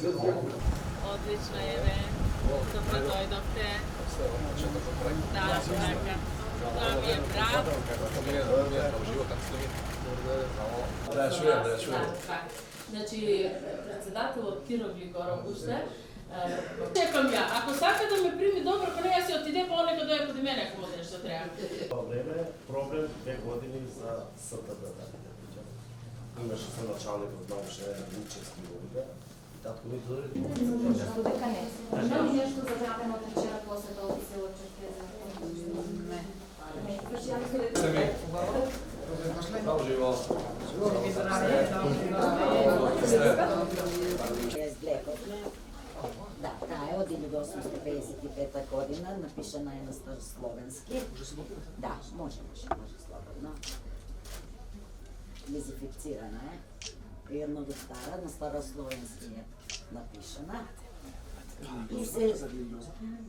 Odlično je, ne? Dobro dojdovte. Da, čekam. To mi je brat. Da čujem. Znači, predsjedatelj od Kirovlji Gorobušte. Čekam ja, ako sad da me primi dobro, pa ne ja si otide, pa on neko doje kod mene ako bude nešto treba. Vreme je problem 2 години за СТБ. Имаше се началник от научния личински уред. Татко ми дойде. Дека не. Има ли нещо забравено от вчера после толкова село Черкеза? Не. Bravo živo. Da, ta je od 1855. godina, napišena je na staroslovenski. Da, može slobodno. Lizificirana je. Jedno do stara, na staroslovenski je napišena.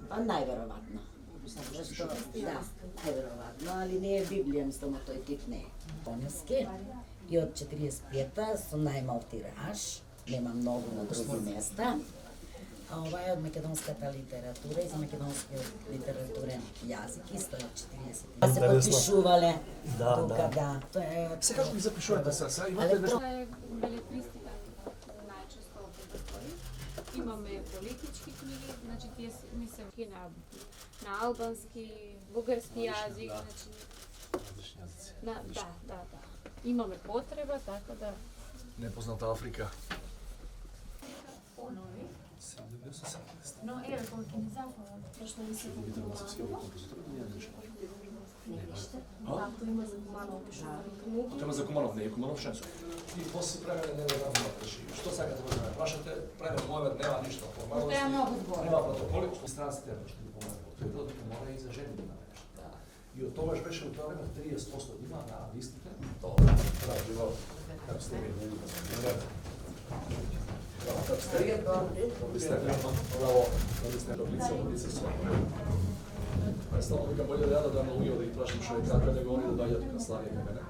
Pa najverovatno. Zašto? Da, najverovatno, ali не е Библија, jednostavno тој тип не е. Коневски и од 45-та со најмал тираж, нема многу на други места. А ова е од македонската литература и за македонски литературен јазик, исто е од 40-та. Се подпишувале тука, да. Се како ги запишувате сега? Имате нешто? Това е белетристика најчесто опредстои. Имаме политички книги, значи тие мислам на албански, бугарски јазик, значи да. Имаме потреба, така да Непозната Африка. понови. Но еве колку ни запала, прошто ми се покупила. Ако има за Куманов пишувани книги. Тоа за Куманов, не е Куманов Шенцов. И после правене не да знам пиши. Што сакате да знаете? Прашате, правиме мојот нема ништо формално. Тоа е многу збор. Нема протоколи, што странците ќе ги помогнат. Тој дел помага и за жени на нешто. И од тогаш беше утворено 30% има на листите. Тоа браво, живо. Како сте ви? Како сте ви? Браво. Лице со. Ставно викам болje da ja da dam lugio da ih prašim što je kako, nego oni da dađe na Slavije kod mene.